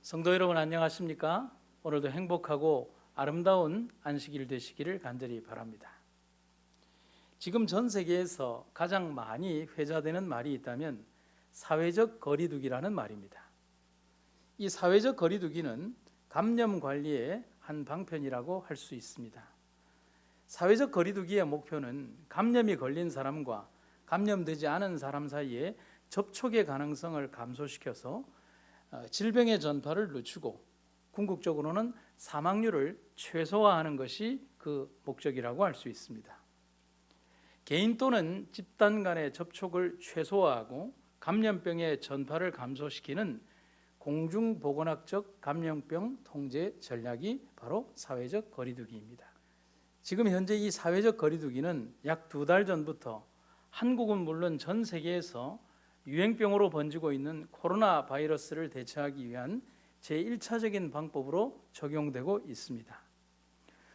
성도 여러분 안녕하십니까? 오늘도 행복하고 아름다운 안식일 되시기를 간절히 바랍니다. 지금 전 세계에서 가장 많이 회자되는 말이 있다면 사회적 거리두기라는 말입니다. 이 사회적 거리두기는 감염 관리의 한 방편이라고 할 수 있습니다. 사회적 거리두기의 목표는 감염이 걸린 사람과 감염되지 않은 사람 사이에 접촉의 가능성을 감소시켜서 질병의 전파를 늦추고 궁극적으로는 사망률을 최소화하는 것이 그 목적이라고 할 수 있습니다. 개인 또는 집단 간의 접촉을 최소화하고 감염병의 전파를 감소시키는 공중보건학적 감염병 통제 전략이 바로 사회적 거리두기입니다. 지금 현재 이 사회적 거리두기는 약 2달 전부터 한국은 물론 전 세계에서 유행병으로 번지고 있는 코로나 바이러스를 대처하기 위한 제1차적인 방법으로 적용되고 있습니다.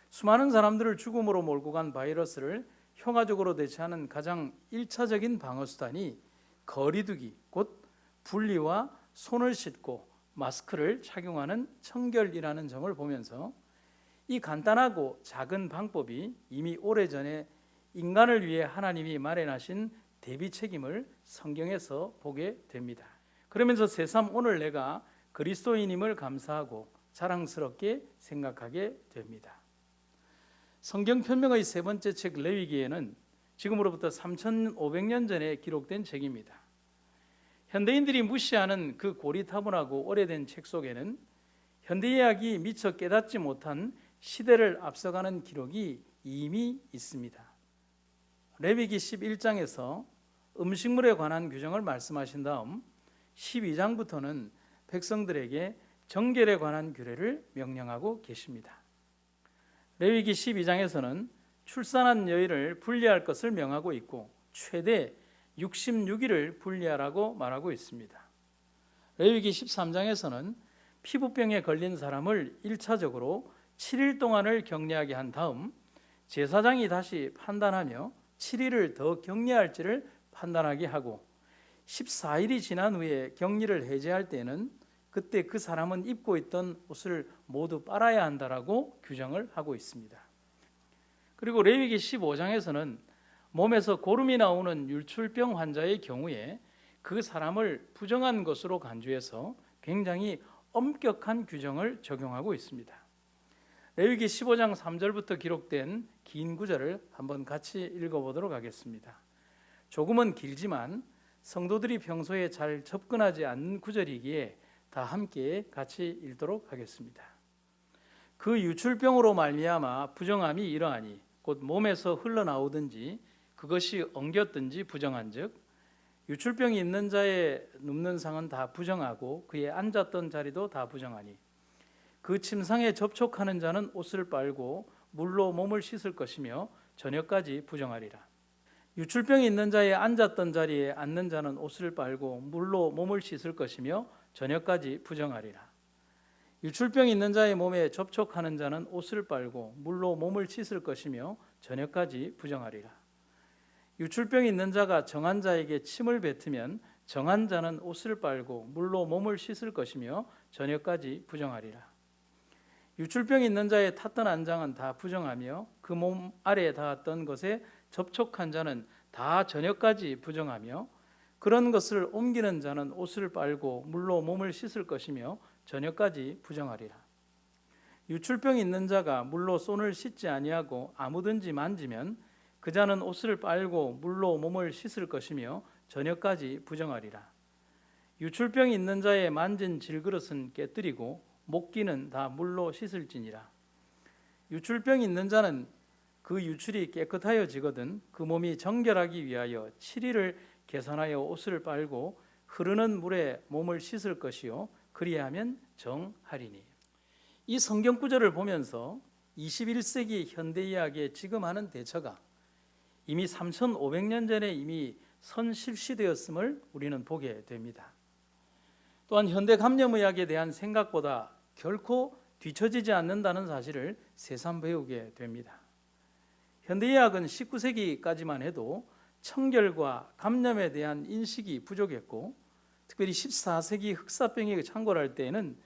수많은 사람들을 죽음으로 몰고 간 바이러스를 효과적으로 대처하는 가장 1차적인 방어수단이 거리두기, 곧 분리와 손을 씻고 마스크를 착용하는 청결이라는 점을 보면서 이 간단하고 작은 방법이 이미 오래전에 인간을 위해 하나님이 마련하신 대비 책임을 성경에서 보게 됩니다. 그러면서 새삼 오늘 내가 그리스도인임을 감사하고 자랑스럽게 생각하게 됩니다. 성경 편명의 세 번째 책 레위기에는 지금으로부터 3,500년 전에 기록된 책입니다. 현대인들이 무시하는 그 고리타분하고 오래된 책 속에는 현대의학이 미처 깨닫지 못한 시대를 앞서가는 기록이 이미 있습니다. 레위기 11장에서 음식물에 관한 규정을 말씀하신 다음 12장부터는 백성들에게 정결에 관한 규례를 명령하고 계십니다. 레위기 12장에서는 출산한 여인을 분리할 것을 명하고 있고 최대 66일을 분리하라고 말하고 있습니다. 레위기 13장에서는 피부병에 걸린 사람을 1차적으로 7일 동안을 격리하게 한 다음 제사장이 다시 판단하며 7일을 더 격리할지를 판단하게 하고 14일이 지난 후에 격리를 해제할 때는 그때 그 사람은 입고 있던 옷을 모두 빨아야 한다라고 규정을 하고 있습니다. 그리고 레위기 15장에서는 몸에서 고름이 나오는 율출병 환자의 경우에 그 사람을 부정한 것으로 간주해서 굉장히 엄격한 규정을 적용하고 있습니다. 레위기 15장 3절부터 기록된 긴 구절을 한번 같이 읽어보도록 하겠습니다. 조금은 길지만 성도들이 평소에 잘 접근하지 않는 구절이기에 다 함께 같이 읽도록 하겠습니다. 그 유출병으로 말미암아 부정함이 이러하니 곧 몸에서 흘러나오든지 그것이 엉겼든지 부정한즉 유출병이 있는 자의 눕는 상은 다 부정하고 그의 앉았던 자리도 다 부정하니 그 침상에 접촉하는 자는 옷을 빨고 물로 몸을 씻을 것이며 저녁까지 부정하리라. 유출병이 있는 자의 앉았던 자리에 앉는 자는 옷을 빨고 물로 몸을 씻을 것이며 저녁까지 부정하리라. 유출병이 있는 자의 몸에 접촉하는 자는 옷을 빨고 물로 몸을 씻을 것이며 저녁까지 부정하리라. 유출병이 있는 자가 정한 자에게 침을 뱉으면 정한 자는 옷을 빨고 물로 몸을 씻을 것이며 저녁까지 부정하리라. 유출병이 있는 자의 탔던 안장은 다 부정하며 그 몸 아래에 닿았던 것에 접촉한 자는 다 저녁까지 부정하며 그런 것을 옮기는 자는 옷을 빨고 물로 몸을 씻을 것이며 저녁까지 부정하리라. 유출병이 있는 자가 물로 손을 씻지 아니하고 아무든지 만지면 그 자는 옷을 빨고 물로 몸을 씻을 것이며 저녁까지 부정하리라. 유출병이 있는 자의 만진 질그릇은 깨뜨리고 목기는 다 물로 씻을지니라. 유출병이 있는 자는 그 유출이 깨끗하여지거든 그 몸이 정결하기 위하여 7일을 계산하여 옷을 빨고 흐르는 물에 몸을 씻을 것이요 그리하면 정하리니. 이 성경 구절을 보면서 21세기 현대의학의 지금 하는 대처가 이미 3,500년 전에 이미 선실시되었음을 우리는 보게 됩니다. 또한 현대 감염의학에 대한 생각보다 결코 뒤처지지 않는다는 사실을 새삼 배우게 됩니다. 현대의학은 19세기까지만 해도 청결과 감염에 대한 인식이 부족했고 특별히 14세기 흑사병이 창궐할 때에는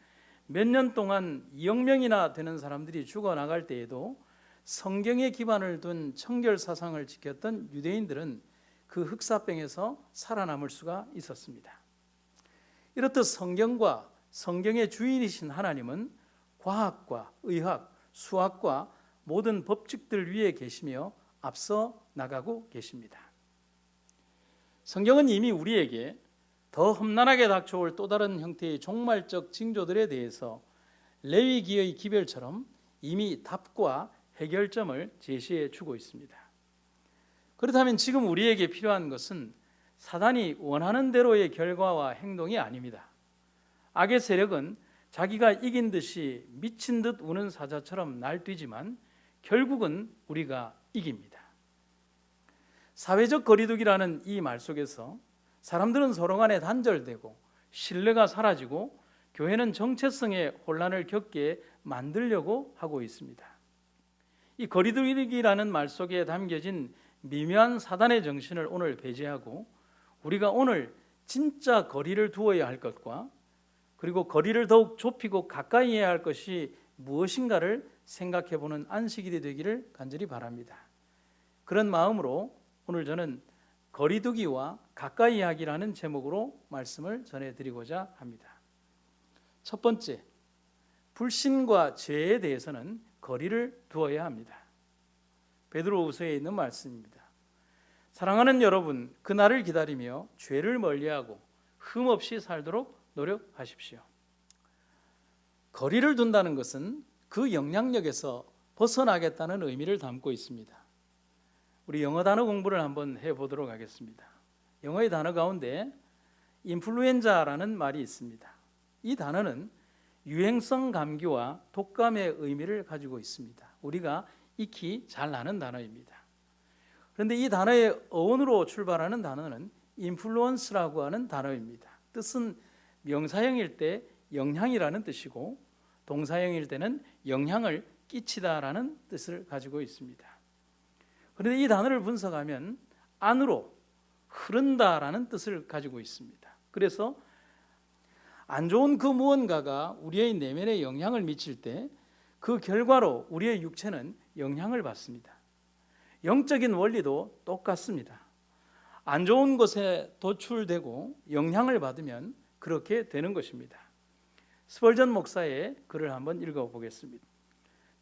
몇 년 동안 2억 명이나 되는 사람들이 죽어나갈 때에도 성경에 기반을 둔 청결 사상을 지켰던 유대인들은 그 흑사병에서 살아남을 수가 있었습니다. 이렇듯 성경과 성경의 주인이신 하나님은 과학과 의학, 수학과 모든 법칙들 위에 계시며 앞서 나가고 계십니다. 성경은 이미 우리에게 더 험난하게 닥쳐올 또 다른 형태의 종말적 징조들에 대해서 레위기의 기별처럼 이미 답과 해결점을 제시해 주고 있습니다. 그렇다면 지금 우리에게 필요한 것은 사단이 원하는 대로의 결과와 행동이 아닙니다. 악의 세력은 자기가 이긴 듯이 미친 듯 우는 사자처럼 날뛰지만 결국은 우리가 이깁니다. 사회적 거리두기라는 이 말 속에서 사람들은 서로 간에 단절되고 신뢰가 사라지고 교회는 정체성의 혼란을 겪게 만들려고 하고 있습니다. 이 거리두기라는 말 속에 담겨진 미묘한 사단의 정신을 오늘 배제하고 우리가 오늘 진짜 거리를 두어야 할 것과 그리고 거리를 더욱 좁히고 가까이 해야 할 것이 무엇인가를 생각해 보는 안식일이 되기를 간절히 바랍니다. 그런 마음으로 오늘 저는 거리두기와 가까이 하기라는 제목으로 말씀을 전해드리고자 합니다. 첫 번째, 불신과 죄에 대해서는 거리를 두어야 합니다. 베드로후서에 있는 말씀입니다. 사랑하는 여러분, 그날을 기다리며 죄를 멀리하고 흠없이 살도록 노력하십시오. 거리를 둔다는 것은 그 영향력에서 벗어나겠다는 의미를 담고 있습니다. 우리 영어 단어 공부를 한번 해보도록 하겠습니다. 영어의 단어 가운데 인플루엔자라는 말이 있습니다. 이 단어는 유행성 감기와 독감의 의미를 가지고 있습니다. 우리가 익히 잘 아는 단어입니다. 그런데 이 단어의 어원으로 출발하는 단어는 인플루언스라고 하는 단어입니다. 뜻은 명사형일 때 영향이라는 뜻이고 동사형일 때는 영향을 끼치다라는 뜻을 가지고 있습니다. 그런데 이 단어를 분석하면 안으로 흐른다라는 뜻을 가지고 있습니다. 그래서 안 좋은 그 무언가가 우리의 내면에 영향을 미칠 때 그 결과로 우리의 육체는 영향을 받습니다. 영적인 원리도 똑같습니다. 안 좋은 것에 도출되고 영향을 받으면 그렇게 되는 것입니다. 스펄전 목사의 글을 한번 읽어보겠습니다.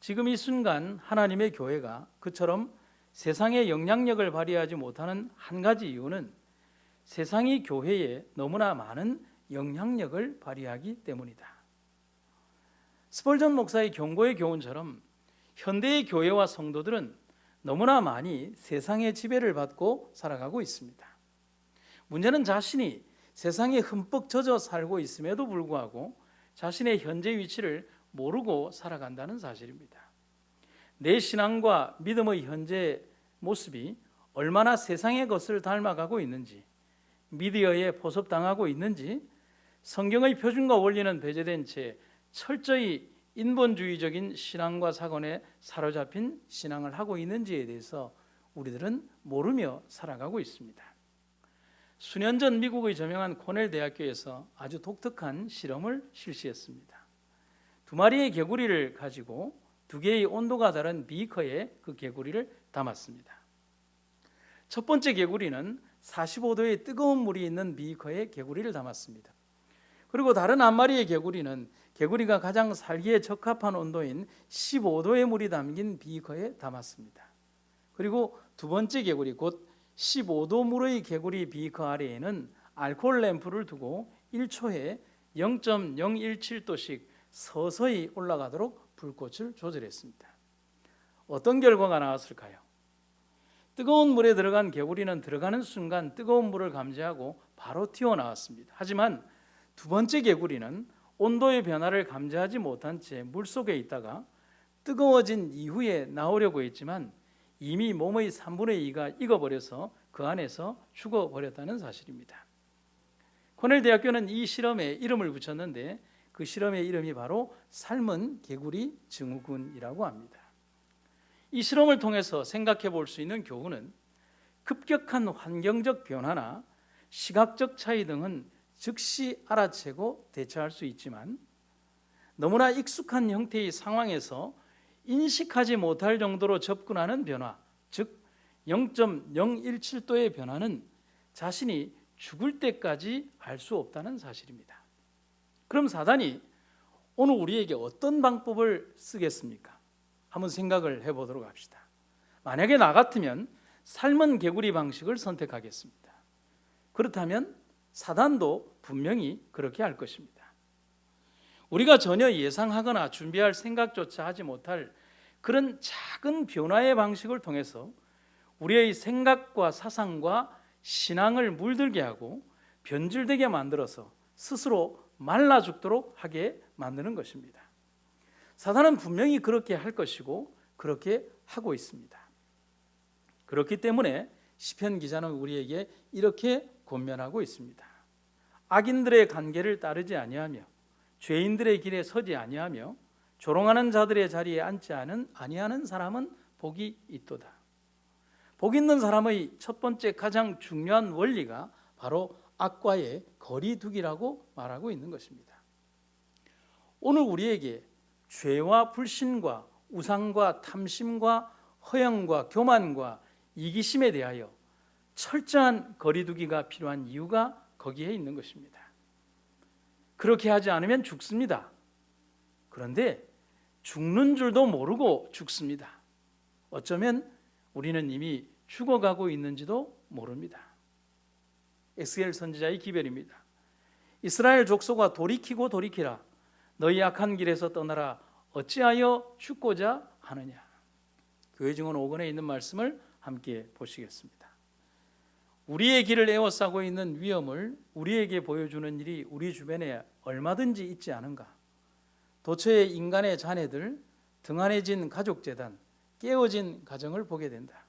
지금 이 순간 하나님의 교회가 그처럼 세상에 영향력을 발휘하지 못하는 한 가지 이유는 세상이 교회에 너무나 많은 영향력을 발휘하기 때문이다. 스펄전 목사의 경고의 교훈처럼 현대의 교회와 성도들은 너무나 많이 세상의 지배를 받고 살아가고 있습니다. 문제는 자신이 세상에 흠뻑 젖어 살고 있음에도 불구하고 자신의 현재 위치를 모르고 살아간다는 사실입니다. 내 신앙과 믿음의 현재 모습이 얼마나 세상의 것을 닮아가고 있는지, 미디어에 포섭당하고 있는지, 성경의 표준과 원리는 배제된 채 철저히 인본주의적인 신앙과 사고에 사로잡힌 신앙을 하고 있는지에 대해서 우리들은 모르며 살아가고 있습니다. 수년 전 미국의 저명한 코넬 대학교에서 아주 독특한 실험을 실시했습니다. 2마리의 개구리를 가지고 2개의 온도가 다른 비커에 그 개구리를 담았습니다. 첫 번째 개구리는 45도의 뜨거운 물이 있는 비커에 개구리를 담았습니다. 그리고 다른 한 마리의 개구리는 개구리가 가장 살기에 적합한 온도인 15도의 물이 담긴 비커에 담았습니다. 그리고 두 번째 개구리, 곧 15도 물의 개구리 비커 아래에는 알코올 램프를 두고 1초에 0.017도씩 서서히 올라가도록 불꽃을 조절했습니다. 어떤 결과가 나왔을까요? 뜨거운 물에 들어간 개구리는 들어가는 순간 뜨거운 물을 감지하고 바로 튀어나왔습니다. 하지만 두 번째 개구리는 온도의 변화를 감지하지 못한 채 물속에 있다가 뜨거워진 이후에 나오려고 했지만 이미 몸의 3분의 2가 익어버려서 그 안에서 죽어버렸다는 사실입니다. 코넬 대학교는 이 실험에 이름을 붙였는데 그 실험의 이름이 바로 삶은 개구리 증후군이라고 합니다. 이 실험을 통해서 생각해 볼 수 있는 교훈은 급격한 환경적 변화나 시각적 차이 등은 즉시 알아채고 대처할 수 있지만 너무나 익숙한 형태의 상황에서 인식하지 못할 정도로 접근하는 변화, 즉 0.017도의 변화는 자신이 죽을 때까지 알 수 없다는 사실입니다. 그럼 사단이 오늘 우리에게 어떤 방법을 쓰겠습니까? 한번 생각을 해보도록 합시다. 만약에 나 같으면 삶은 개구리 방식을 선택하겠습니다. 그렇다면 사단도 분명히 그렇게 할 것입니다. 우리가 전혀 예상하거나 준비할 생각조차 하지 못할 그런 작은 변화의 방식을 통해서 우리의 생각과 사상과 신앙을 물들게 하고 변질되게 만들어서 스스로 말라 죽도록 하게 만드는 것입니다. 사단은 분명히 그렇게 할 것이고 그렇게 하고 있습니다. 그렇기 때문에 시편 기자는 우리에게 이렇게 권면하고 있습니다. 악인들의 관계를 따르지 아니하며 죄인들의 길에 서지 아니하며 조롱하는 자들의 자리에 앉지 아니하는 사람은 복이 있도다. 복 있는 사람의 첫 번째 가장 중요한 원리가 바로 악과의 거리 두기라고 말하고 있는 것입니다. 오늘 우리에게 죄와 불신과 우상과 탐심과 허영과 교만과 이기심에 대하여 철저한 거리 두기가 필요한 이유가 거기에 있는 것입니다. 그렇게 하지 않으면 죽습니다. 그런데 죽는 줄도 모르고 죽습니다. 어쩌면 우리는 이미 죽어가고 있는지도 모릅니다. 에스겔 선지자의 기별입니다. 이스라엘 족속아 돌이키고 돌이키라. 너희 악한 길에서 떠나라. 어찌하여 죽고자 하느냐. 교회 증언 5권에 있는 말씀을 함께 보시겠습니다. 우리의 길을 에워싸고 있는 위험을 우리에게 보여주는 일이 우리 주변에 얼마든지 있지 않은가. 도처의 인간의 자네들, 등한해진 가족재단, 깨어진 가정을 보게 된다.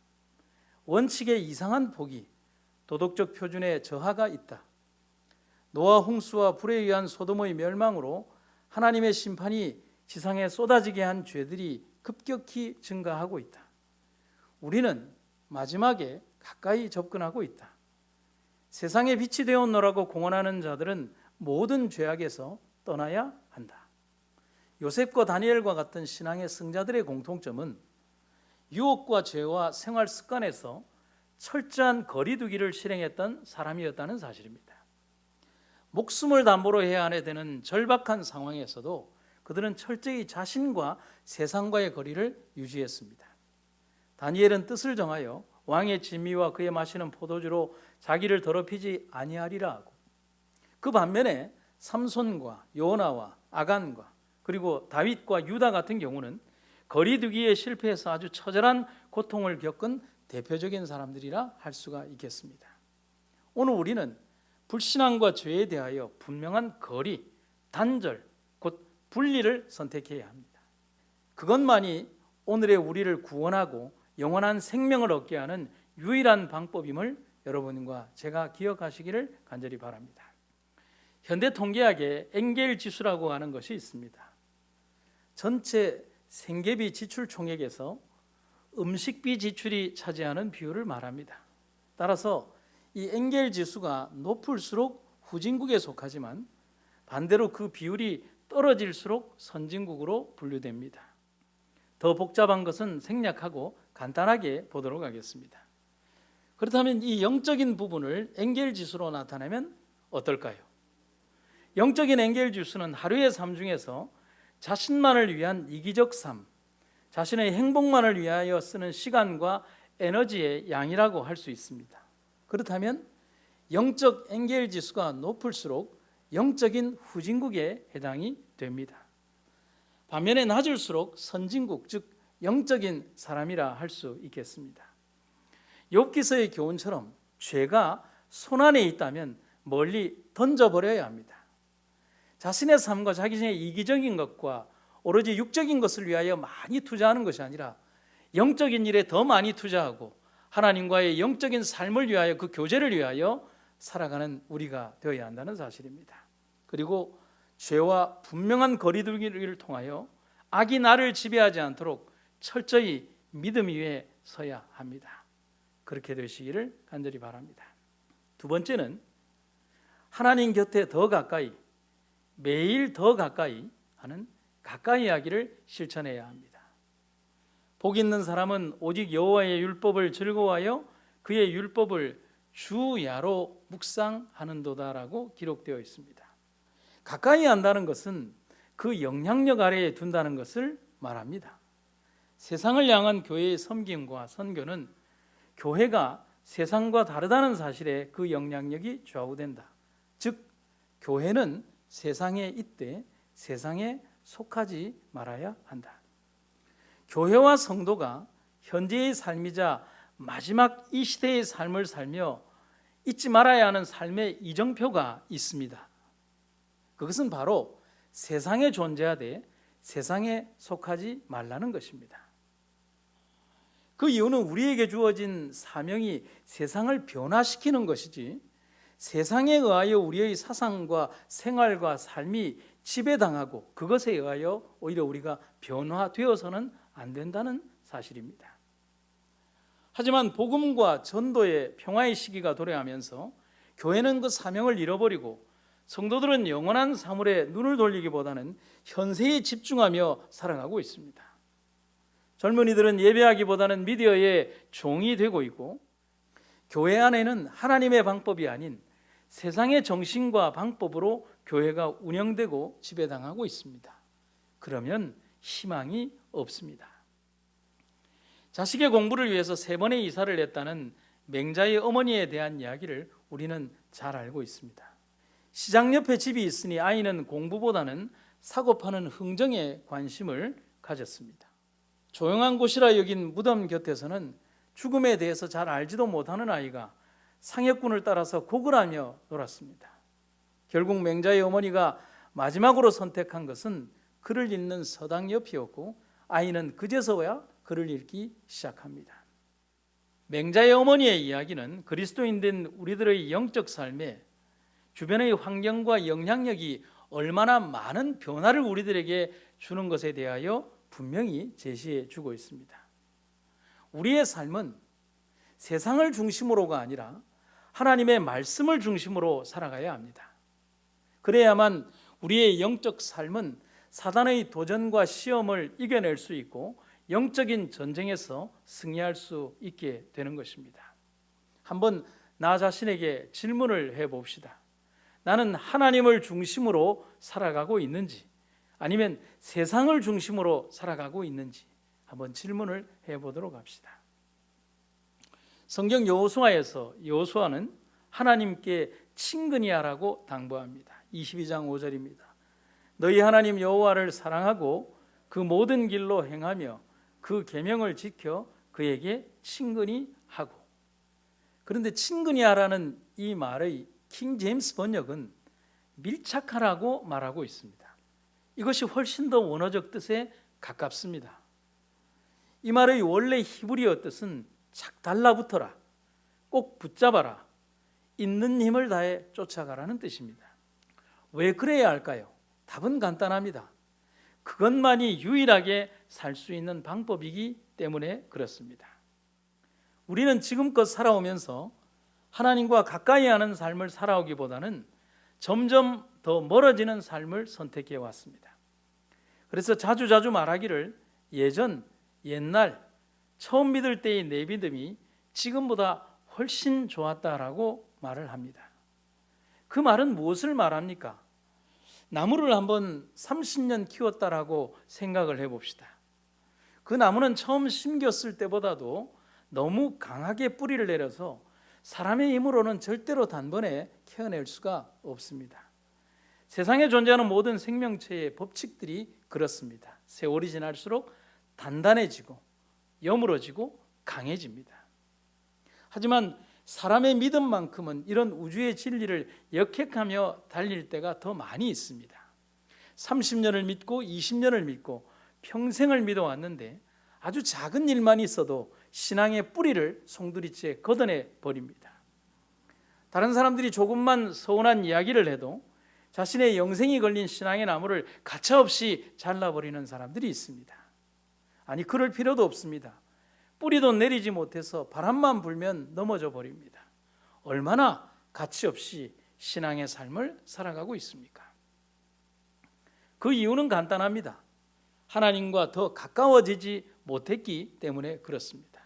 원칙의 이상한 포기, 도덕적 표준의 저하가 있다. 노아 홍수와 불에 의한 소돔의 멸망으로 하나님의 심판이 지상에 쏟아지게 한 죄들이 급격히 증가하고 있다. 우리는 마지막에 가까이 접근하고 있다. 세상에 빛이 되었노라고 공언하는 자들은 모든 죄악에서 떠나야 한다. 요셉과 다니엘과 같은 신앙의 승자들의 공통점은 유혹과 죄와 생활 습관에서 철저한 거리두기를 실행했던 사람이었다는 사실입니다. 목숨을 담보로 해야 하게 되는 절박한 상황에서도 그들은 철저히 자신과 세상과의 거리를 유지했습니다. 다니엘은 뜻을 정하여 왕의 진미와 그의 마시는 포도주로 자기를 더럽히지 아니하리라 하고, 그 반면에 삼손과 요나와 아간과 그리고 다윗과 유다 같은 경우는 거리두기에 실패해서 아주 처절한 고통을 겪은 대표적인 사람들이라 할 수가 있겠습니다. 오늘 우리는 불신앙과 죄에 대하여 분명한 거리, 단절, 곧 분리를 선택해야 합니다. 그것만이 오늘의 우리를 구원하고 영원한 생명을 얻게 하는 유일한 방법임을 여러분과 제가 기억하시기를 간절히 바랍니다. 현대 통계학에 엔겔 지수라고 하는 것이 있습니다. 전체 생계비 지출 총액에서 음식비 지출이 차지하는 비율을 말합니다. 따라서 이 엔겔 지수가 높을수록 후진국에 속하지만 반대로 그 비율이 떨어질수록 선진국으로 분류됩니다. 더 복잡한 것은 생략하고 간단하게 보도록 하겠습니다. 그렇다면 이 영적인 부분을 엔겔 지수로 나타내면 어떨까요? 영적인 엔겔 지수는 하루의 삶 중에서 자신만을 위한 이기적 삶, 자신의 행복만을 위하여 쓰는 시간과 에너지의 양이라고 할 수 있습니다. 그렇다면 영적 엔겔 지수가 높을수록 영적인 후진국에 해당이 됩니다. 반면에 낮을수록 선진국, 즉 영적인 사람이라 할 수 있겠습니다. 욥기서의 교훈처럼 죄가 손안에 있다면 멀리 던져버려야 합니다. 자신의 삶과 자신의 이기적인 것과 오로지 육적인 것을 위하여 많이 투자하는 것이 아니라 영적인 일에 더 많이 투자하고 하나님과의 영적인 삶을 위하여, 그 교제를 위하여 살아가는 우리가 되어야 한다는 사실입니다. 그리고 죄와 분명한 거리두기를 통하여 악이 나를 지배하지 않도록 철저히 믿음 위에 서야 합니다. 그렇게 되시기를 간절히 바랍니다. 두 번째는 하나님 곁에 더 가까이, 매일 더 가까이 하는 가까이 하기를 실천해야 합니다. 복 있는 사람은 오직 여호와의 율법을 즐거워하여 그의 율법을 주야로 묵상하는도다라고 기록되어 있습니다. 가까이 한다는 것은 그 영향력 아래에 둔다는 것을 말합니다. 세상을 향한 교회의 섬김과 선교는 교회가 세상과 다르다는 사실에 그 영향력이 좌우된다. 즉 교회는 세상에 있되 세상에 속하지 말아야 한다. 교회와 성도가 현재의 삶이자 마지막 이 시대의 삶을 살며 잊지 말아야 하는 삶의 이정표가 있습니다. 그것은 바로 세상에 존재하되 세상에 속하지 말라는 것입니다. 그 이유는 우리에게 주어진 사명이 세상을 변화시키는 것이지 세상에 의하여 우리의 사상과 생활과 삶이 지배당하고 그것에 의하여 오히려 우리가 변화되어서는 안 된다는 사실입니다. 하지만 복음과 전도의 평화의 시기가 도래하면서 교회는 그 사명을 잃어버리고 성도들은 영원한 사물에 눈을 돌리기보다는 현세에 집중하며 살아가고 있습니다. 젊은이들은 예배하기보다는 미디어의 종이 되고 있고 교회 안에는 하나님의 방법이 아닌 세상의 정신과 방법으로 교회가 운영되고 지배당하고 있습니다. 그러면 희망이 없습니다. 자식의 공부를 위해서 3번의 이사를 했다는 맹자의 어머니에 대한 이야기를 우리는 잘 알고 있습니다. 시장 옆에 집이 있으니 아이는 공부보다는 사고 파는 흥정에 관심을 가졌습니다. 조용한 곳이라 여긴 무덤 곁에서는 죽음에 대해서 잘 알지도 못하는 아이가 상여꾼을 따라서 곡을 하며 놀았습니다. 결국 맹자의 어머니가 마지막으로 선택한 것은 글을 읽는 서당 옆이었고 아이는 그제서야 글을 읽기 시작합니다. 맹자의 어머니의 이야기는 그리스도인된 우리들의 영적 삶에 주변의 환경과 영향력이 얼마나 많은 변화를 우리들에게 주는 것에 대하여 분명히 제시해 주고 있습니다. 우리의 삶은 세상을 중심으로가 아니라 하나님의 말씀을 중심으로 살아가야 합니다. 그래야만 우리의 영적 삶은 사단의 도전과 시험을 이겨낼 수 있고 영적인 전쟁에서 승리할 수 있게 되는 것입니다. 한번 나 자신에게 질문을 해봅시다. 나는 하나님을 중심으로 살아가고 있는지 아니면 세상을 중심으로 살아가고 있는지 한번 질문을 해보도록 합시다. 성경 여호수아에서 여호수아는 하나님께 친근히 하라고 당부합니다. 22장 5절입니다. 너희 하나님 여호와를 사랑하고 그 모든 길로 행하며 그 계명을 지켜 그에게 친근히 하고. 그런데 친근히 하라는 이 말의 킹 제임스 번역은 밀착하라고 말하고 있습니다. 이것이 훨씬 더 원어적 뜻에 가깝습니다. 이 말의 원래 히브리어 뜻은 착 달라붙어라, 꼭 붙잡아라, 있는 힘을 다해 쫓아가라는 뜻입니다. 왜 그래야 할까요? 답은 간단합니다. 그것만이 유일하게 살 수 있는 방법이기 때문에 그렇습니다. 우리는 지금껏 살아오면서 하나님과 가까이 하는 삶을 살아오기보다는 점점 더 멀어지는 삶을 선택해 왔습니다. 그래서 자주 말하기를 옛날 처음 믿을 때의 내 믿음이 지금보다 훨씬 좋았다라고 말을 합니다. 그 말은 무엇을 말합니까? 나무를 한번 30년 키웠다라고 생각을 해봅시다. 그 나무는 처음 심겼을 때보다도 너무 강하게 뿌리를 내려서 사람의 힘으로는 절대로 단번에 캐어낼 수가 없습니다. 세상에 존재하는 모든 생명체의 법칙들이 그렇습니다. 세월이 지날수록 단단해지고 여물어지고 강해집니다. 하지만 사람의 믿음만큼은 이런 우주의 진리를 역행하며 달릴 때가 더 많이 있습니다. 30년을 믿고 20년을 믿고 평생을 믿어왔는데 아주 작은 일만 있어도 신앙의 뿌리를 송두리째 걷어내 버립니다. 다른 사람들이 조금만 서운한 이야기를 해도 자신의 영생이 걸린 신앙의 나무를 가차없이 잘라버리는 사람들이 있습니다. 아니, 그럴 필요도 없습니다. 뿌리도 내리지 못해서 바람만 불면 넘어져 버립니다. 얼마나 가치 없이 신앙의 삶을 살아가고 있습니까? 그 이유는 간단합니다. 하나님과 더 가까워지지 못했기 때문에 그렇습니다.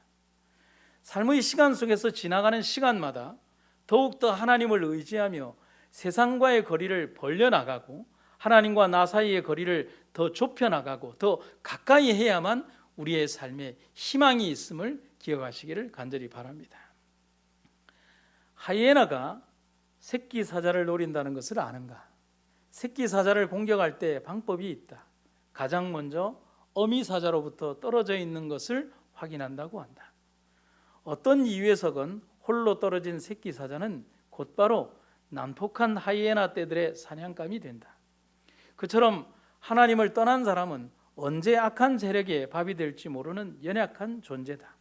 삶의 시간 속에서 지나가는 시간마다 더욱더 하나님을 의지하며 세상과의 거리를 벌려나가고 하나님과 나 사이의 거리를 더 좁혀나가고 더 가까이 해야만 우리의 삶에 희망이 있음을 기억하시기를 간절히 바랍니다. 하이에나가 새끼 사자를 노린다는 것을 아는가? 새끼 사자를 공격할 때 방법이 있다. 가장 먼저 어미 사자로부터 떨어져 있는 것을 확인한다고 한다. 어떤 이유에서건 홀로 떨어진 새끼 사자는 곧바로 난폭한 하이에나 떼들의 사냥감이 된다. 그처럼 하나님을 떠난 사람은 언제 악한 세력의 밥이 될지 모르는 연약한 존재다.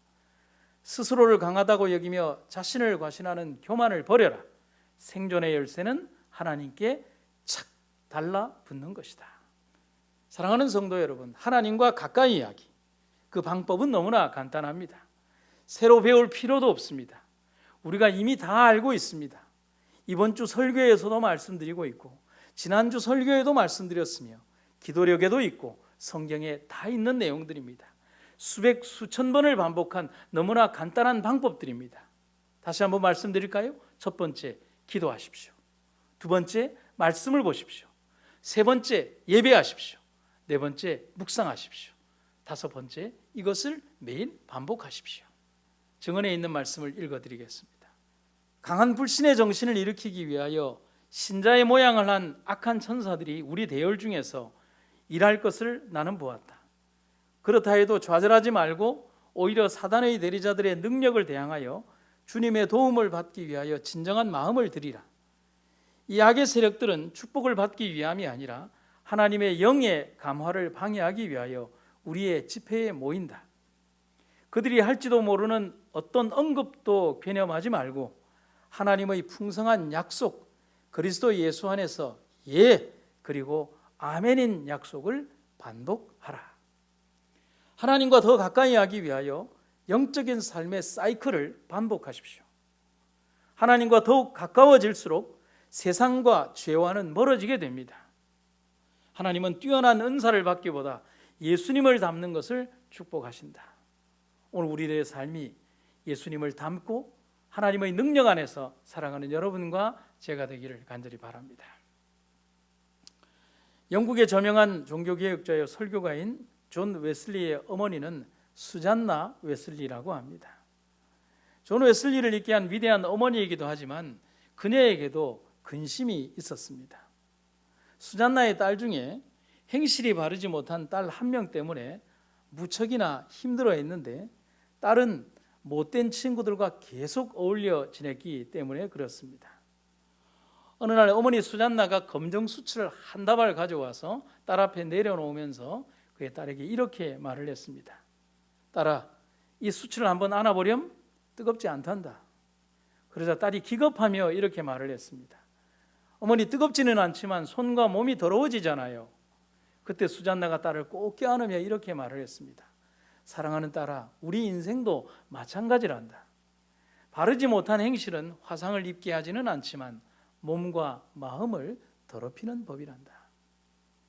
스스로를 강하다고 여기며 자신을 과신하는 교만을 버려라. 생존의 열쇠는 하나님께 착 달라붙는 것이다. 사랑하는 성도 여러분, 하나님과 가까이 하기, 그 방법은 너무나 간단합니다. 새로 배울 필요도 없습니다. 우리가 이미 다 알고 있습니다. 이번 주 설교에서도 말씀드리고 있고 지난주 설교에도 말씀드렸으며 기도력에도 있고 성경에 다 있는 내용들입니다. 수백 수천 번을 반복한 너무나 간단한 방법들입니다. 다시 한번 말씀드릴까요? 첫 번째, 기도하십시오. 두 번째, 말씀을 보십시오. 세 번째, 예배하십시오. 네 번째, 묵상하십시오. 다섯 번째, 이것을 매일 반복하십시오. 증언에 있는 말씀을 읽어드리겠습니다. 강한 불신의 정신을 일으키기 위하여 신자의 모양을 한 악한 천사들이 우리 대열 중에서 일할 것을 나는 보았다. 그렇다 해도 좌절하지 말고 오히려 사단의 대리자들의 능력을 대항하여 주님의 도움을 받기 위하여 진정한 마음을 들이라. 이 악의 세력들은 축복을 받기 위함이 아니라 하나님의 영의 감화를 방해하기 위하여 우리의 집회에 모인다. 그들이 할지도 모르는 어떤 언급도 괴념하지 말고 하나님의 풍성한 약속, 그리스도 예수 안에서 예 그리고 아멘인 약속을 반복하라. 하나님과 더 가까이 하기 위하여 영적인 삶의 사이클을 반복하십시오. 하나님과 더욱 가까워질수록 세상과 죄와는 멀어지게 됩니다. 하나님은 뛰어난 은사를 받기보다 예수님을 닮는 것을 축복하신다. 오늘 우리들의 삶이 예수님을 닮고 하나님의 능력 안에서 살아가는 여러분과 제가 되기를 간절히 바랍니다. 영국의 저명한 종교개혁자여 설교가인 존 웨슬리의 어머니는 수잔나 웨슬리라고 합니다. 존 웨슬리를 있게 한 위대한 어머니이기도 하지만 그녀에게도 근심이 있었습니다. 수잔나의 딸 중에 행실이 바르지 못한 딸 한 명 때문에 무척이나 힘들어했는데 딸은 못된 친구들과 계속 어울려 지냈기 때문에 그렇습니다. 어느 날 어머니 수잔나가 검정 수치를 한 다발 가져와서 딸 앞에 내려놓으면서 그의 딸에게 이렇게 말을 했습니다. 딸아, 이 수치를 한번 안아보렴? 뜨겁지 않단다. 그러자 딸이 기겁하며 이렇게 말을 했습니다. 어머니, 뜨겁지는 않지만 손과 몸이 더러워지잖아요. 그때 수잔나가 딸을 꼭 껴안으며 이렇게 말을 했습니다. 사랑하는 딸아, 우리 인생도 마찬가지란다. 바르지 못한 행실은 화상을 입게 하지는 않지만 몸과 마음을 더럽히는 법이란다.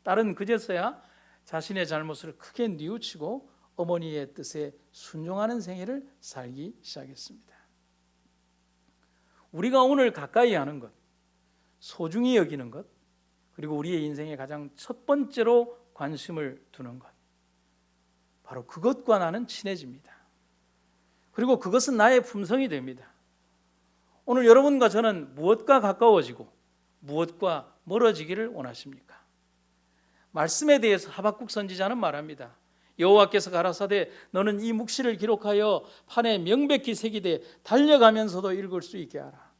딸은 그제서야 자신의 잘못을 크게 뉘우치고 어머니의 뜻에 순종하는 생애를 살기 시작했습니다. 우리가 오늘 가까이 하는 것, 소중히 여기는 것, 그리고 우리의 인생의 가장 첫 번째로 관심을 두는 것, 바로 그것과 나는 친해집니다. 그리고 그것은 나의 품성이 됩니다. 오늘 여러분과 저는 무엇과 가까워지고 무엇과 멀어지기를 원하십니까? 말씀에 대해서 하박국 선지자는 말합니다. 여호와께서 가라사대 너는 이 묵시를 기록하여 판에 명백히 새기되 달려가면서도 읽을 수 있게 하라.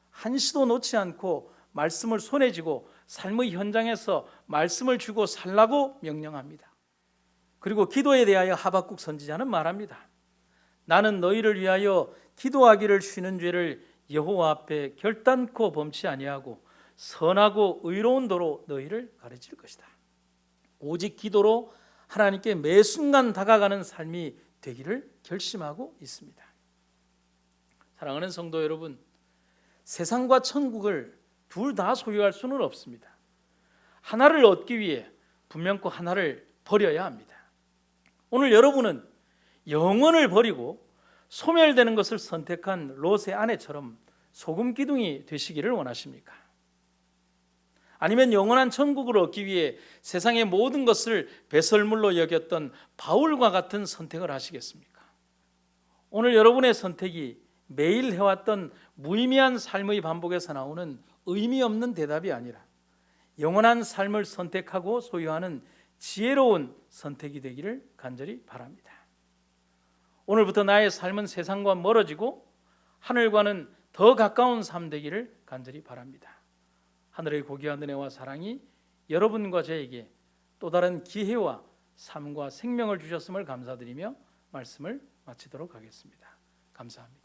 한시도 놓지 않고 말씀을 손에 쥐고 삶의 현장에서 말씀을 쥐고 살라고 명령합니다. 그리고 기도에 대하여 하박국 선지자는 말합니다. 나는 너희를 위하여 기도하기를 쉬는 죄를 여호와 앞에 결단코 범치 아니하고 선하고 의로운 도로 너희를 가르칠 것이다. 오직 기도로 하나님께 매 순간 다가가는 삶이 되기를 결심하고 있습니다. 사랑하는 성도 여러분, 세상과 천국을 둘 다 소유할 수는 없습니다. 하나를 얻기 위해 분명코 하나를 버려야 합니다. 오늘 여러분은 영원을 버리고 소멸되는 것을 선택한 롯의 아내처럼 소금 기둥이 되시기를 원하십니까? 아니면 영원한 천국을 얻기 위해 세상의 모든 것을 배설물로 여겼던 바울과 같은 선택을 하시겠습니까? 오늘 여러분의 선택이 매일 해왔던 무의미한 삶의 반복에서 나오는 의미 없는 대답이 아니라 영원한 삶을 선택하고 소유하는 지혜로운 선택이 되기를 간절히 바랍니다. 오늘부터 나의 삶은 세상과 멀어지고 하늘과는 더 가까운 삶 되기를 간절히 바랍니다. 하늘의 고귀한 은혜와 사랑이 여러분과 저에게 또 다른 기회와 삶과 생명을 주셨음을 감사드리며 말씀을 마치도록 하겠습니다. 감사합니다.